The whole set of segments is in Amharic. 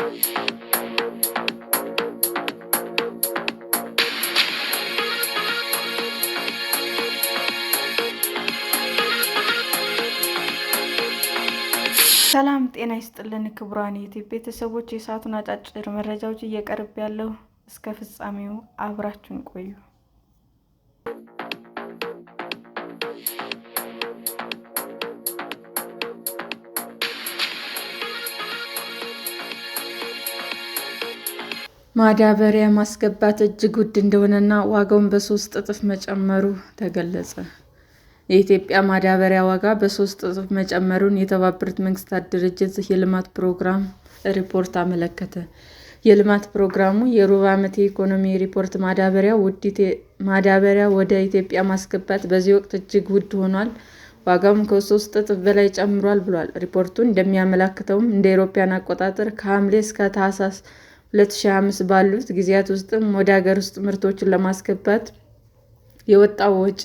ሰላም ጤና ይስጥልን ክቡራን የዩቲዩብ ቤተሰቦች፣ የሰዓቱን አጫጭር መረጃዎች እየቀርብ ያለው እስከ ፍጻሜው አብራችሁን ቆዩ። ማዳበሪያ ማስገባት እጅግ ውድ እንደሆነና ዋጋውን በ3 እጥፍ መጨመሩ ተገለጸ። የኢትዮጵያ ማዳበሪያ ዋጋ በ3 እጥፍ መጨመሩን የተባበሩት መንግስታት ድርጅት የልማት ፕሮግራም ሪፖርት አመለከተ። የልማት ፕሮግራሙ የሩብ ዓመት የኢኮኖሚ ሪፖርት ማዳበሪያ ወደ ኢትዮጵያ ማስገባት በዚህ ወቅት እጅግ ውድ ሆኗል፣ ዋጋውም ከ3 እጥፍ በላይ ጨምሯል ብሏል። ሪፖርቱ እንደሚያመለክተውም እንደ አውሮፓውያን አቆጣጠር ከሐምሌ እስከ ታህሳስ 2025 ባሉት ጊዜያት ውስጥም ወደ ሀገር ውስጥ ምርቶችን ለማስገባት የወጣው ወጪ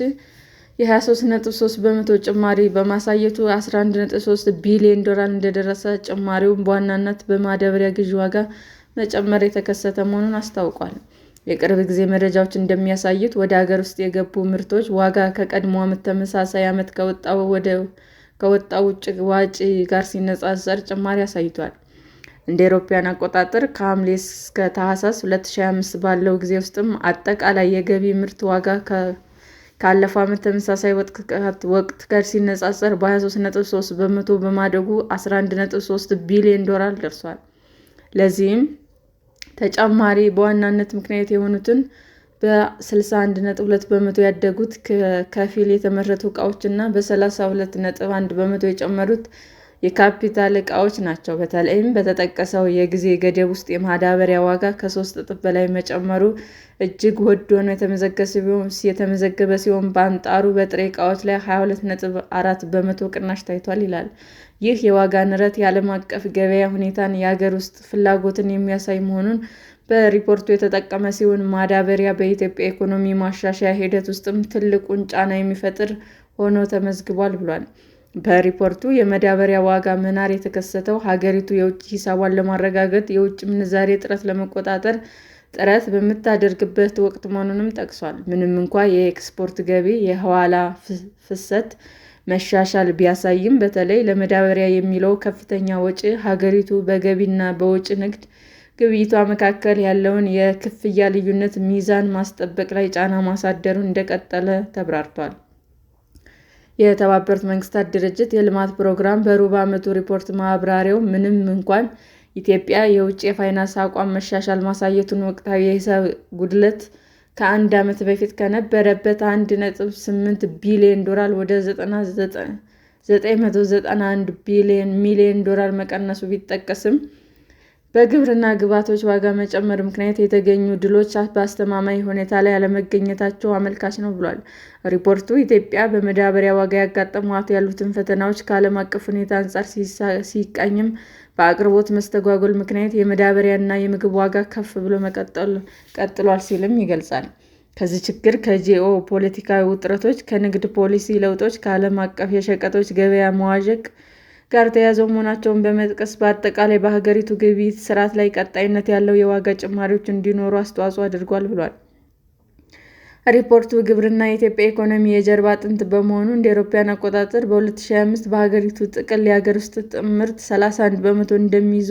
የ23.3 በመቶ ጭማሪ በማሳየቱ $11.3 ቢሊዮን እንደደረሰ፣ ጭማሪውም በዋናነት በማዳበሪያ ግዢ ዋጋ መጨመር የተከሰተ መሆኑን አስታውቋል። የቅርብ ጊዜ መረጃዎች እንደሚያሳዩት ወደ ሀገር ውስጥ የገቡ ምርቶች ዋጋ ከቀድሞ ዓመት ተመሳሳይ ዓመት ከወጣው ውጭ ዋጪ ጋር ሲነጻጸር ጭማሪ አሳይቷል። እንደ አውሮፓውያን አቆጣጠር ከሐምሌ እስከ ታህሳስ 2025 ባለው ጊዜ ውስጥም አጠቃላይ የገቢ ምርት ዋጋ ካለፈው ዓመት ተመሳሳይ ወቅት ጋር ሲነጻጸር በ23.3 በመቶ በማደጉ $11.3 ቢሊዮን ደርሷል። ለዚህም ተጨማሪ በዋናነት ምክንያት የሆኑትን በ61.2 በመቶ ያደጉት ከፊል የተመረቱ ዕቃዎች እና በ32.1 በመቶ የጨመሩት የካፒታል ዕቃዎች ናቸው። በተለይም በተጠቀሰው የጊዜ ገደብ ውስጥ የማዳበሪያ ዋጋ ከ3 እጥፍ በላይ መጨመሩ እጅግ ውድ ሆኖ የተመዘገበ ሲሆን፣ በአንጻሩ በጥሬ ዕቃዎች ላይ 22.4 በመቶ ቅናሽ ታይቷል ይላል። ይህ የዋጋ ንረት የዓለም አቀፍ ገበያ ሁኔታና የአገር ውስጥ ፍላጎትን የሚያሳይ መሆኑን በሪፖርቱ የተጠቀመ ሲሆን፣ ማዳበሪያ በኢትዮጵያ ኢኮኖሚ ማሻሻያ ሂደት ውስጥም ትልቁን ጫና የሚፈጥር ሆኖ ተመዝግቧል ብሏል። በሪፖርቱ የማዳበሪያ ዋጋ መናር የተከሰተው ሀገሪቱ የውጭ ሂሳቧን ለማረጋጋት የውጭ ምንዛሬ እጥረት ለመቆጣጠር ጥረት በምታደርግበት ወቅት መሆኑንም ጠቅሷል። ምንም እንኳ የኤክስፖርት ገቢ የሐዋላ ፍሰት መሻሻል ቢያሳይም፣ በተለይ ለማዳበሪያ የሚውለው ከፍተኛ ወጪ ሀገሪቱ በገቢና በወጪ ንግድ ግብይቷ መካከል ያለውን የክፍያ ልዩነት ሚዛን ማስጠበቅ ላይ ጫና ማሳደሩን እንደቀጠለ ተብራርቷል። የተባበሩት መንግስታት ድርጅት የልማት ፕሮግራም በሩብ ዓመቱ ሪፖርት ማብራሪያው ምንም እንኳን ኢትዮጵያ የውጭ የፋይናንስ አቋም መሻሻል ማሳየቱን፣ ወቅታዊ የሂሳብ ጉድለት ከአንድ ዓመት በፊት ከነበረበት $1.8 ቢሊዮን ወደ $991 ሚሊዮን መቀነሱ ቢጠቀስም፣ በግብርና ግብዓቶች ዋጋ መጨመር ምክንያት የተገኙ ድሎች በአስተማማኝ ሁኔታ ላይ አለመገኘታቸው አመልካች ነው ብሏል። ሪፖርቱ ኢትዮጵያ በማዳበሪያ ዋጋ ያጋጠሟት ያሉትን ፈተናዎች ከዓለም አቀፍ ሁኔታ አንጻር ሲቃኝም፣ በአቅርቦት መስተጓጎል ምክንያት የማዳበሪያና የምግብ ዋጋ ከፍ ብሎ ቀጥሏል ሲልም ይገልጻል። ከዚህ ችግር ከጂኦ ፖለቲካዊ ውጥረቶች፣ ከንግድ ፖሊሲ ለውጦች፣ ከዓለም አቀፍ የሸቀጦች ገበያ መዋዠቅ ጋር ተያይዘው መሆናቸውን በመጥቀስ በአጠቃላይ በሀገሪቱ ግብይት ስርዓት ላይ ቀጣይነት ያለው የዋጋ ጭማሪዎች እንዲኖሩ አስተዋጽኦ አድርጓል ብሏል። ሪፖርቱ ግብርና የኢትዮጵያ ኢኮኖሚ የጀርባ አጥንት በመሆኑ እንደ አውሮፓውያን አቆጣጠር በ2025 በሀገሪቱ ጥቅል የሀገር ውስጥ ምርት 31 በመቶ እንደሚይዙ፣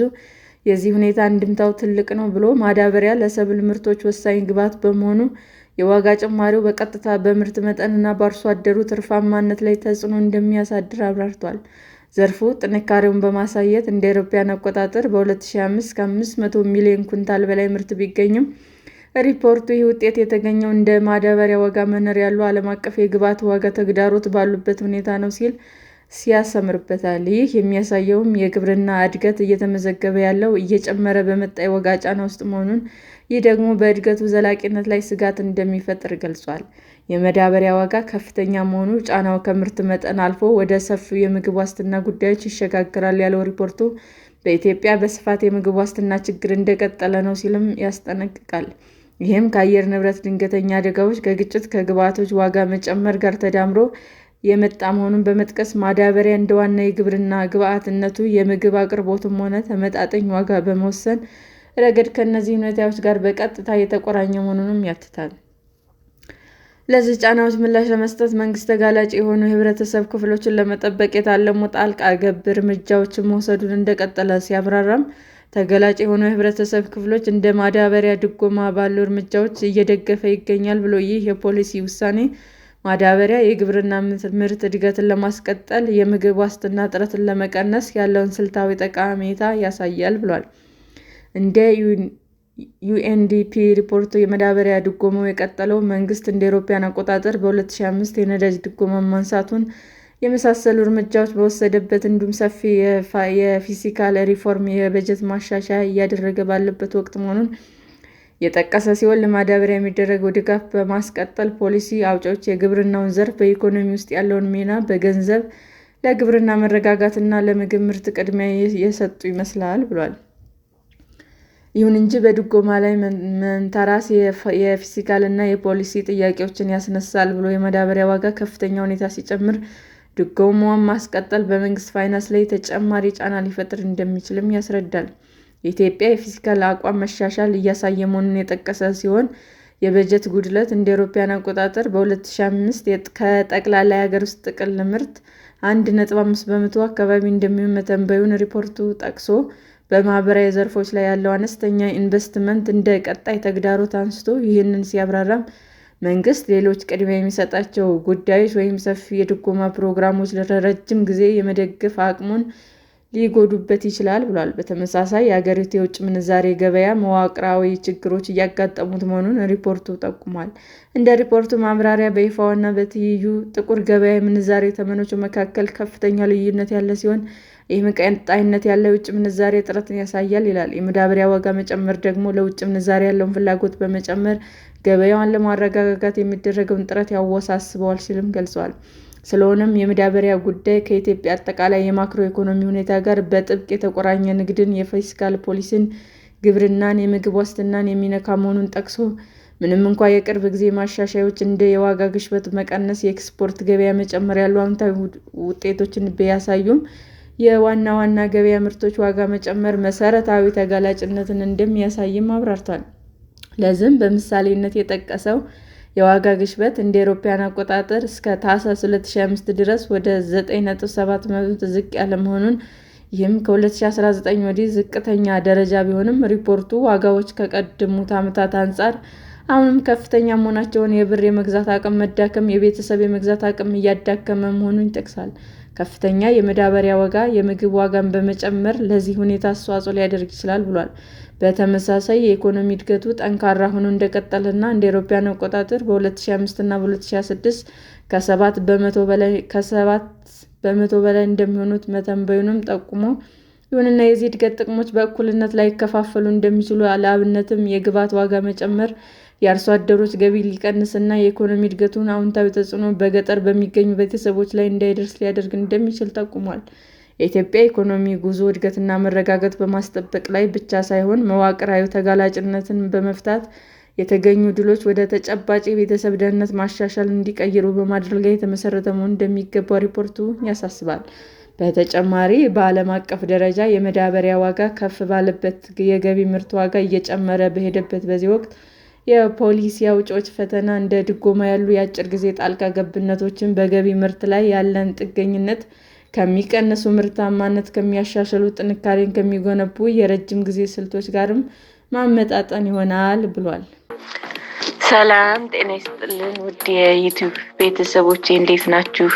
የዚህ ሁኔታ እንድምታው ትልቅ ነው ብሎ ማዳበሪያ ለሰብል ምርቶች ወሳኝ ግብዓት በመሆኑ የዋጋ ጭማሪው በቀጥታ በምርት መጠንና በአርሶ አደሩ ትርፋማነት ላይ ተጽዕኖ እንደሚያሳድር አብራርቷል። ዘርፉ ጥንካሬውን በማሳየት እንደ አውሮፓውያን አቆጣጠር በ2025 ከ500 ሚሊዮን ኩንታል በላይ ምርት ቢገኝም፣ ሪፖርቱ ይህ ውጤት የተገኘው እንደ ማዳበሪያ ዋጋ መናር ያሉ ዓለም አቀፍ የግብዓት ዋጋ ተግዳሮት ባሉበት ሁኔታ ነው ሲል ሲያሰምርበታል። ይህ የሚያሳየውም የግብርና እድገት እየተመዘገበ ያለው እየጨመረ በመጣ የዋጋ ጫና ውስጥ መሆኑን፣ ይህ ደግሞ በእድገቱ ዘላቂነት ላይ ስጋት እንደሚፈጥር ገልጿል። የማዳበሪያ ዋጋ ከፍተኛ መሆኑ ጫናው ከምርት መጠን አልፎ ወደ ሰፊው የምግብ ዋስትና ጉዳዮች ይሸጋገራል ያለው ሪፖርቱ፣ በኢትዮጵያ በስፋት የምግብ ዋስትና ችግር እንደቀጠለ ነው ሲልም ያስጠነቅቃል። ይህም ከአየር ንብረት ድንገተኛ አደጋዎች፣ ከግጭት፣ ከግብዓቶች ዋጋ መጨመር ጋር ተዳምሮ የመጣ መሆኑን በመጥቀስ ማዳበሪያ እንደ ዋና የግብርና ግብዓትነቱ የምግብ አቅርቦትም ሆነ ተመጣጣኝ ዋጋ በመወሰን ረገድ ከእነዚህ ሁኔታዎች ጋር በቀጥታ የተቆራኘ መሆኑንም ያትታል። ለዚህ ጫናዎች ምላሽ ለመስጠት መንግስት ተጋላጭ የሆኑ የህብረተሰብ ክፍሎችን ለመጠበቅ የታለሙ ጣልቃ ገብ እርምጃዎችን መውሰዱን እንደቀጠለ ሲያብራራም፣ ተጋላጭ የሆኑ የህብረተሰብ ክፍሎች እንደ ማዳበሪያ ድጎማ ባሉ እርምጃዎች እየደገፈ ይገኛል ብሎ ይህ የፖሊሲ ውሳኔ ማዳበሪያ የግብርና ምርት እድገትን ለማስቀጠል፣ የምግብ ዋስትና እጥረትን ለመቀነስ ያለውን ስልታዊ ጠቀሜታ ያሳያል ብሏል። እንደ ዩኤንዲፒ ሪፖርት የማዳበሪያ ድጎማው የቀጠለው መንግስት እንደ አውሮፓውያን አቆጣጠር በ2005 የነዳጅ ድጎማ ማንሳቱን የመሳሰሉ እርምጃዎች በወሰደበት እንዲሁም ሰፊ የፊስካል ሪፎርም የበጀት ማሻሻያ እያደረገ ባለበት ወቅት መሆኑን የጠቀሰ ሲሆን ለማዳበሪያ የሚደረገው ድጋፍ በማስቀጠል ፖሊሲ አውጪዎች የግብርናውን ዘርፍ በኢኮኖሚ ውስጥ ያለውን ሚና በገንዘብ ለግብርና መረጋጋትና ለምግብ ምርት ቅድሚያ የሰጡ ይመስላል ብሏል። ይሁን እንጂ በድጎማ ላይ መንተራስ የፊስካልና የፖሊሲ ጥያቄዎችን ያስነሳል ብሎ የማዳበሪያ ዋጋ ከፍተኛ ሁኔታ ሲጨምር ድጎማውን ማስቀጠል በመንግስት ፋይናንስ ላይ ተጨማሪ ጫና ሊፈጥር እንደሚችልም ያስረዳል። የኢትዮጵያ የፊስካል አቋም መሻሻል እያሳየ መሆኑን የጠቀሰ ሲሆን የበጀት ጉድለት እንደ አውሮፓውያን አቆጣጠር በ2005 ከጠቅላላ የሀገር ውስጥ ጥቅል ምርት 1.5% አካባቢ እንደሚሆን መተንበዩን ሪፖርቱ ጠቅሶ በማህበራዊ ዘርፎች ላይ ያለው አነስተኛ ኢንቨስትመንት እንደ ቀጣይ ተግዳሮት አንስቶ ይህንን ሲያብራራም መንግስት ሌሎች ቅድሚያ የሚሰጣቸው ጉዳዮች ወይም ሰፊ የድጎማ ፕሮግራሞች ለረጅም ጊዜ የመደገፍ አቅሙን ሊጎዱበት ይችላል ብሏል። በተመሳሳይ የአገሪቱ የውጭ ምንዛሬ ገበያ መዋቅራዊ ችግሮች እያጋጠሙት መሆኑን ሪፖርቱ ጠቁሟል። እንደ ሪፖርቱ ማብራሪያ በይፋና በትይዩ ጥቁር ገበያ የምንዛሬ ተመኖች መካከል ከፍተኛ ልዩነት ያለ ሲሆን ይህም ቀጣይነት ያለው የውጭ ምንዛሬ እጥረትን ያሳያል ይላል። የማዳበሪያ ዋጋ መጨመር ደግሞ ለውጭ ምንዛሬ ያለውን ፍላጎት በመጨመር ገበያውን ለማረጋጋት የሚደረገውን ጥረት ያወሳስበዋል ሲልም ገልጿል። ስለሆነም የማዳበሪያ ጉዳይ ከኢትዮጵያ አጠቃላይ የማክሮ ኢኮኖሚ ሁኔታ ጋር በጥብቅ የተቆራኘ ንግድን፣ የፊስካል ፖሊሲን፣ ግብርናን፣ የምግብ ዋስትናን የሚነካ መሆኑን ጠቅሶ ምንም እንኳ የቅርብ ጊዜ ማሻሻያዎች እንደ የዋጋ ግሽበት መቀነስ፣ የኤክስፖርት ገበያ መጨመር ያሉ አዎንታዊ ውጤቶችን ቢያሳዩም የዋና ዋና ገበያ ምርቶች ዋጋ መጨመር መሰረታዊ ተጋላጭነትን እንደሚያሳይም አብራርቷል። ለዚህም በምሳሌነት የጠቀሰው የዋጋ ግሽበት እንደ አውሮፓውያን አቆጣጠር እስከ ታህሳስ 2005 ድረስ ወደ 9.7% ዝቅ ያለ መሆኑን፣ ይህም ከ2019 ወዲህ ዝቅተኛ ደረጃ ቢሆንም ሪፖርቱ ዋጋዎች ከቀደሙት ዓመታት አንጻር አሁንም ከፍተኛ መሆናቸውን፣ የብር የመግዛት አቅም መዳከም የቤተሰብ የመግዛት አቅም እያዳከመ መሆኑን ይጠቅሳል። ከፍተኛ የማዳበሪያ ዋጋ የምግብ ዋጋን በመጨመር ለዚህ ሁኔታ አስተዋጽኦ ሊያደርግ ይችላል ብሏል። በተመሳሳይ የኢኮኖሚ እድገቱ ጠንካራ ሆኖ እንደቀጠለና እንደ አውሮፓውያን አቆጣጠር በ2005 እና በ2006 ከ7 በመቶ በላይ እንደሚሆኑት መተንበዩንም ጠቁሞ፣ ይሁንና የዚህ እድገት ጥቅሞች በእኩልነት ላይከፋፈሉ እንደሚችሉ ለአብነትም የግብዓት ዋጋ መጨመር የአርሶ አደሮች ገቢ ሊቀንስና የኢኮኖሚ እድገቱን አዎንታዊ ተጽዕኖ በገጠር በሚገኙ ቤተሰቦች ላይ እንዳይደርስ ሊያደርግ እንደሚችል ጠቁሟል። የኢትዮጵያ ኢኮኖሚ ጉዞ እድገትና መረጋጋት በማስጠበቅ ላይ ብቻ ሳይሆን መዋቅራዊ ተጋላጭነትን በመፍታት የተገኙ ድሎች ወደ ተጨባጭ የቤተሰብ ደህንነት ማሻሻል እንዲቀየሩ በማድረግ ላይ የተመሰረተ መሆን እንደሚገባው ሪፖርቱ ያሳስባል። በተጨማሪ በዓለም አቀፍ ደረጃ የማዳበሪያ ዋጋ ከፍ ባለበት፣ የገቢ ምርት ዋጋ እየጨመረ በሄደበት በዚህ ወቅት የፖሊሲ አውጪዎች ፈተና እንደ ድጎማ ያሉ የአጭር ጊዜ ጣልቃ ገብነቶችን በገቢ ምርት ላይ ያለን ጥገኝነት ከሚቀንሱ፣ ምርታማነት ከሚያሻሽሉ፣ ጥንካሬን ከሚገነቡ የረጅም ጊዜ ስልቶች ጋርም ማመጣጠን ይሆናል ብሏል። ሰላም ጤና ይስጥልን ውድ የዩቲዩብ ቤተሰቦቼ እንዴት ናችሁ?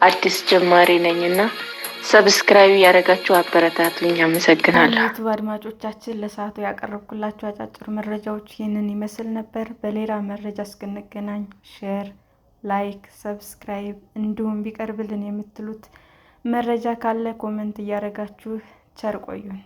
አዲስ ጀማሪ ነኝና ሰብስክራይብ ያደረጋችሁ አበረታቱኝ። አመሰግናለሁ። ዩቲዩብ አድማጮቻችን ለሰዓቱ ያቀረብኩላችሁ አጫጭር መረጃዎች ይህንን ይመስል ነበር። በሌላ መረጃ እስክንገናኝ ሼር፣ ላይክ፣ ሰብስክራይብ እንዲሁም ቢቀርብልን የምትሉት መረጃ ካለ ኮሜንት እያደረጋችሁ ቸር ቆዩን።